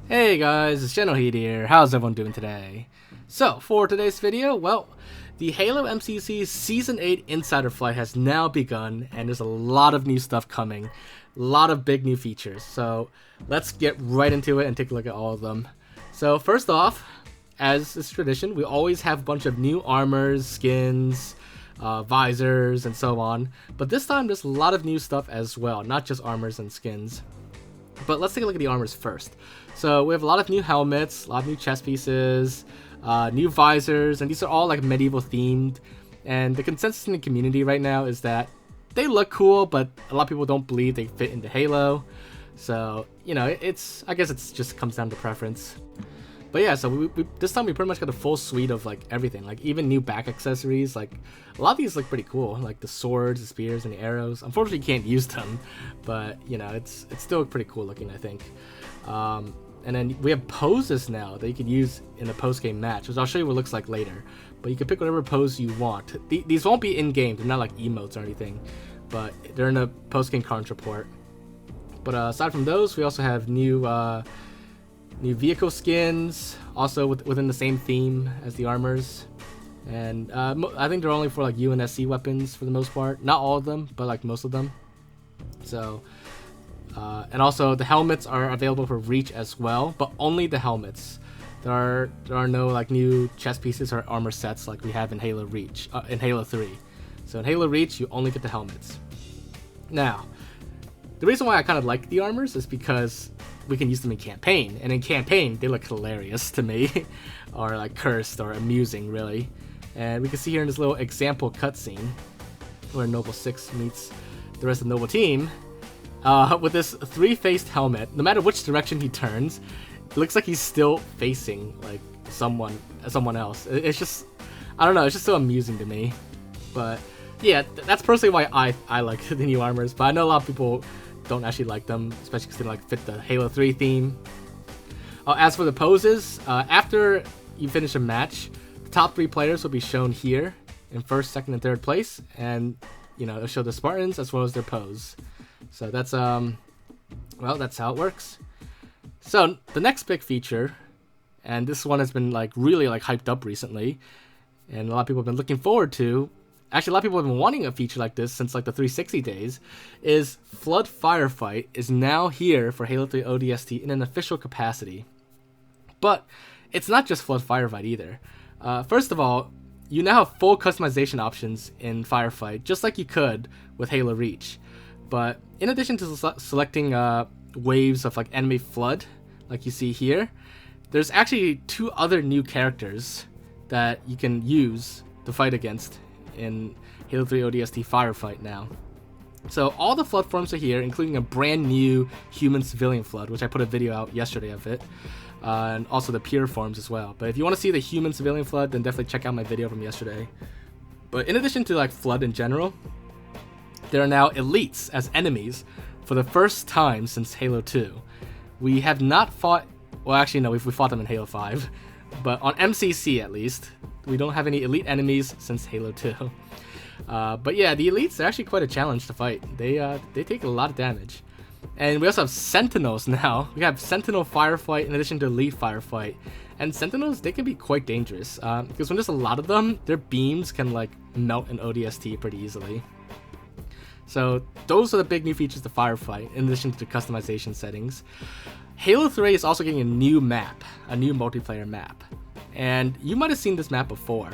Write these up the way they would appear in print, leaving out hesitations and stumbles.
Hey guys, it's Generalkidd here. How's everyone doing today? So, for today's video, well, the Halo MCC Season 8 Insider Flight has now begun, and there's a lot of new stuff coming. A lot of big new features. So, let's get right into it and take a look at all of them. So, first off, as is tradition, we always have a bunch of new armors, skins, visors, and so on. But this time, there's a lot of new stuff as well, not just armors and skins. But let's take a look at the armors first. So we have a lot of new helmets, a lot of new chest pieces, new visors, and these are all like medieval themed. And the consensus in the community right now is that they look cool, but a lot of people don't believe they fit into Halo. So, you know, I guess it just comes down to preference. But yeah, so we this time we pretty much got a full suite of like everything, like even new back accessories. Like a lot of these look pretty cool, like the swords, the spears, and the arrows. Unfortunately, you can't use them, but you know it's still pretty cool looking, I think. And then we have poses now that you can use in a post-game match, which I'll show you what it looks like later. But you can pick whatever pose you want. These won't be in-game; they're not like emotes or anything, but they're in a post-game carnage report. But aside from those, we also have new vehicle skins, also within the same theme as the armors. And I think they're only for like UNSC weapons for the most part. Not all of them, but like most of them. So, and also the helmets are available for Reach as well, but only the helmets. There are no like new chest pieces or armor sets like we have in Halo Reach, in Halo 3. So in Halo Reach, you only get the helmets. Now, the reason why I kind of like the armors is because we can use them in campaign, and in campaign they look hilarious to me, or like cursed or amusing really. And we can see here in this little example cutscene where Noble 6 meets the rest of the Noble team with this three-faced helmet. No matter which direction he turns, it looks like he's still facing like someone else. It's just, I don't know, it's just so amusing to me. But yeah, that's personally why I like the new armors, but I know a lot of people don't actually like them, especially because they don't like fit the Halo 3 theme. As for the poses, after you finish a match, the top 3 players will be shown here in first, second, and third place, and you know it'll show the Spartans as well as their pose. So that's well, that's how it works. So the next big feature, and this one has been like really like hyped up recently, and a lot of people have been looking forward to. Actually, a lot of people have been wanting a feature like this since like the 360 days, is Flood Firefight is now here for Halo 3 ODST in an official capacity. But it's not just Flood Firefight either. First of all, you now have full customization options in Firefight, just like you could with Halo Reach. But in addition to selecting waves of like enemy flood, like you see here, there's actually 2 other new characters that you can use to fight against in Halo 3 ODST Firefight now. So all the flood forms are here, including a brand new human civilian flood, which I put a video out yesterday of it, and also the pure forms as well. But if you want to see the human civilian flood, then definitely check out my video from yesterday. But in addition to like flood in general, there are now elites as enemies for the first time since Halo 2. We have not fought, well actually no, we fought them in Halo 5, but on MCC at least, we don't have any elite enemies since Halo 2. But yeah, the elites are actually quite a challenge to fight. They take a lot of damage. And we also have Sentinels now. We have Sentinel Firefight in addition to Elite Firefight. And Sentinels, they can be quite dangerous. Because when there's a lot of them, their beams can like melt an ODST pretty easily. So those are the big new features to Firefight, in addition to the customization settings. Halo 3 is also getting a new map, a new multiplayer map. And you might have seen this map before.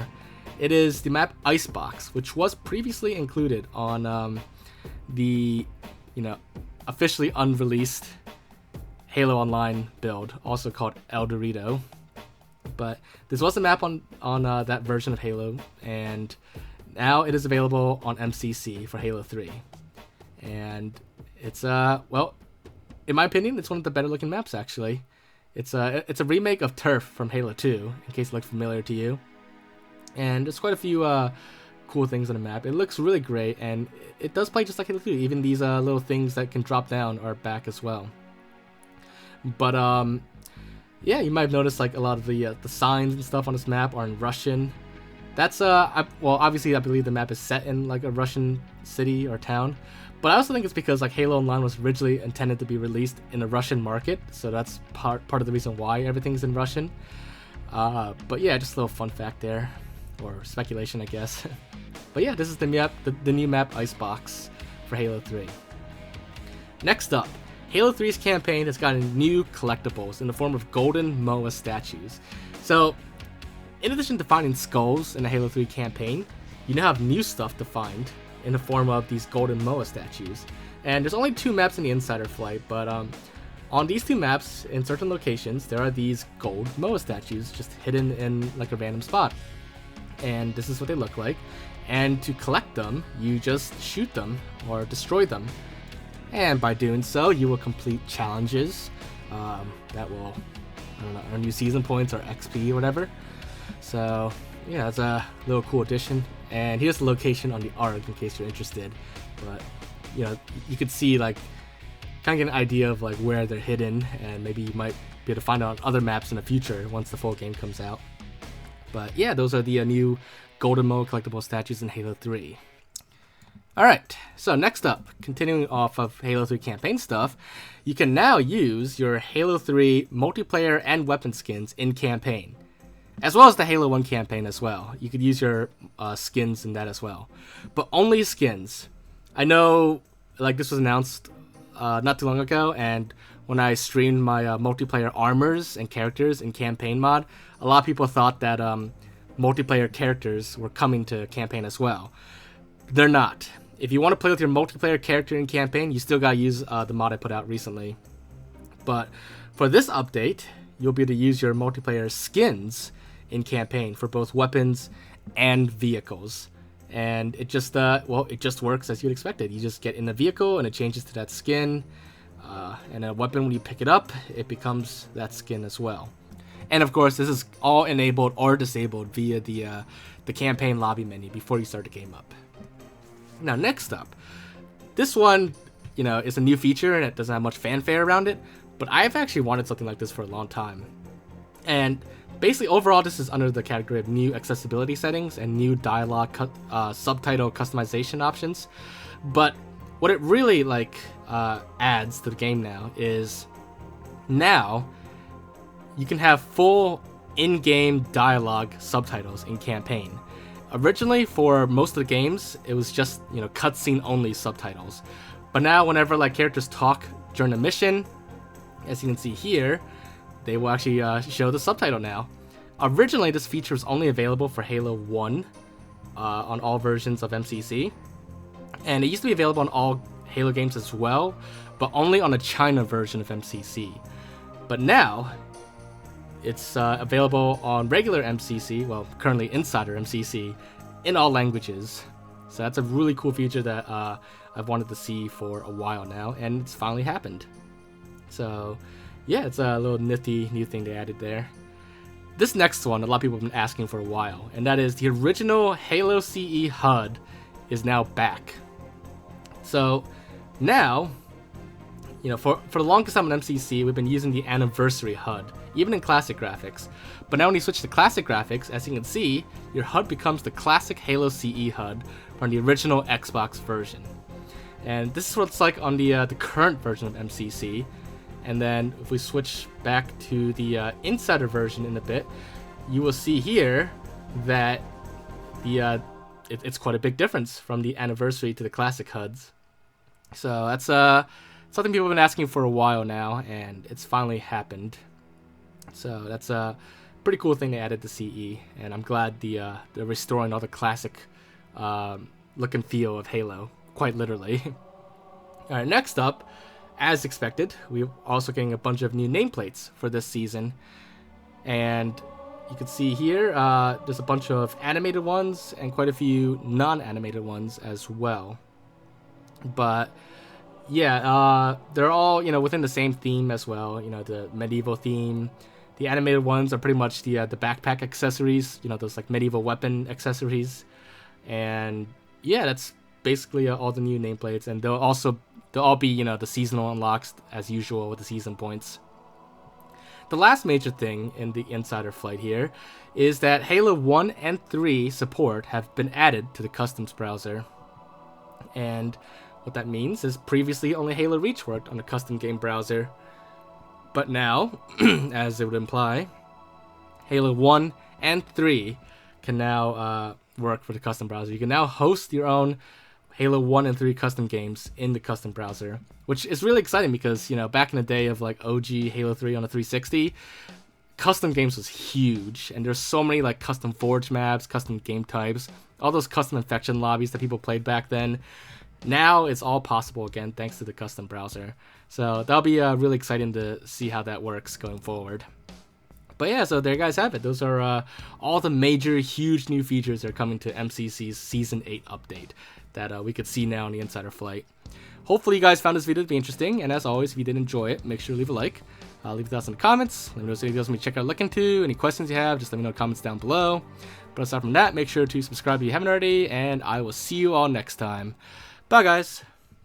It is the map Icebox, which was previously included on the, you know, officially unreleased Halo Online build, also called El Dorito. But this was a map on that version of Halo, and now it is available on MCC for Halo 3. And it's well, in my opinion, it's one of the better looking maps actually. It's a remake of Turf from Halo 2, in case it looks familiar to you. And there's quite a few cool things on the map. It looks really great, and it does play just like Halo 2. Even these little things that can drop down are back as well. But yeah, you might have noticed like a lot of the signs and stuff on this map are in Russian. That's well, obviously I believe the map is set in like a Russian city or town, but I also think it's because like Halo Online was originally intended to be released in a Russian market, so that's part of the reason why everything's in Russian. But yeah, just a little fun fact there, or speculation, I guess. But yeah, this is the new map Icebox for Halo 3. Next up, Halo 3's campaign has gotten new collectibles in the form of golden MOA statues. So, in addition to finding skulls in the Halo 3 campaign, you now have new stuff to find in the form of these golden MOA statues. And there's only 2 maps in the Insider flight, but on these 2 maps, in certain locations, there are these gold MOA statues just hidden in like a random spot. And this is what they look like. And to collect them, you just shoot them or destroy them. And by doing so, you will complete challenges that will, I don't know, earn you season points or XP or whatever. So yeah, that's a little cool addition. And here's the location on the ARG in case you're interested. But you know, you could see like kind of get an idea of like where they're hidden, and maybe you might be able to find out on other maps in the future once the full game comes out. But yeah, those are the new golden MOA collectible statues in Halo 3. Alright, so next up, continuing off of Halo 3 campaign stuff, you can now use your Halo 3 multiplayer and weapon skins in campaign, as well as the Halo 1 campaign as well. You could use your skins in that as well, but only skins. I know like this was announced not too long ago, and when I streamed my multiplayer armors and characters in campaign mod, a lot of people thought that multiplayer characters were coming to campaign as well. They're not. If you want to play with your multiplayer character in campaign, you still gotta use the mod I put out recently. But for this update, you'll be able to use your multiplayer skins in campaign for both weapons and vehicles. And it just, well, it just works as you'd expected. You just get in the vehicle and it changes to that skin. And a weapon, when you pick it up, it becomes that skin as well. And of course, this is all enabled or disabled via the campaign lobby menu before you start the game up. Now, next up, this one, you know, is a new feature and it doesn't have much fanfare around it, but I've actually wanted something like this for a long time. And basically, overall, this is under the category of new accessibility settings and new dialogue subtitle customization options. But what it really adds to the game now is now you can have full in-game dialogue subtitles in campaign. Originally, for most of the games, it was just, you know, cutscene only subtitles. But now, whenever like characters talk during a mission, as you can see here, they will actually show the subtitle now. Originally, this feature was only available for Halo 1 on all versions of MCC, and it used to be available on all Halo games as well, but only on the China version of MCC. But now, it's available on regular MCC, well, currently Insider MCC, in all languages. So that's a really cool feature that I've wanted to see for a while now, and it's finally happened. So yeah, it's a little nifty new thing they added there. This next one, a lot of people have been asking for a while, and that is the original Halo CE HUD is now back. So now, you know, for the longest time on MCC, we've been using the Anniversary HUD, even in classic graphics. But now when you switch to classic graphics, as you can see, your HUD becomes the classic Halo CE HUD from the original Xbox version. And this is what it's like on the current version of MCC. And then if we switch back to the Insider version in a bit, you will see here that it's quite a big difference from the Anniversary to the classic HUDs. So that's something people have been asking for a while now, and it's finally happened. So that's a pretty cool thing they added to CE, and I'm glad they're restoring all the classic look and feel of Halo, quite literally. Alright, next up, as expected, we're also getting a bunch of new nameplates for this season. And you can see here, there's a bunch of animated ones and quite a few non-animated ones as well. But yeah, they're all, you know, within the same theme as well, you know, the medieval theme. The animated ones are pretty much the backpack accessories, you know, those like medieval weapon accessories. And yeah, that's basically all the new nameplates, and they'll all be, you know, the seasonal unlocks as usual with the season points. the last major thing in the Insider Flight here is that Halo 1 and 3 support have been added to the Customs browser. And what that means is previously only Halo Reach worked on the custom game browser. But now, as it would imply, Halo 1 and 3 can now work for the custom browser. You can now host your own Halo 1 and 3 custom games in the custom browser, which is really exciting because, you know, back in the day of like OG Halo 3 on the 360, custom games was huge, and there's so many like custom forge maps, custom game types, all those custom infection lobbies that people played back then. Now it's all possible again thanks to the custom browser. So that'll be really exciting to see how that works going forward. But yeah, so there you guys have it. Those are all the major, huge new features that are coming to MCC's Season 8 update that we could see now in the Insider Flight. Hopefully you guys found this video to be interesting, and as always, if you did enjoy it, make sure to leave a like. Leave your thoughts in the comments. Let me know if there's anything else check out look into. Any questions you have, just let me know in the comments down below. But aside from that, make sure to subscribe if you haven't already, and I will see you all next time. Bye, guys.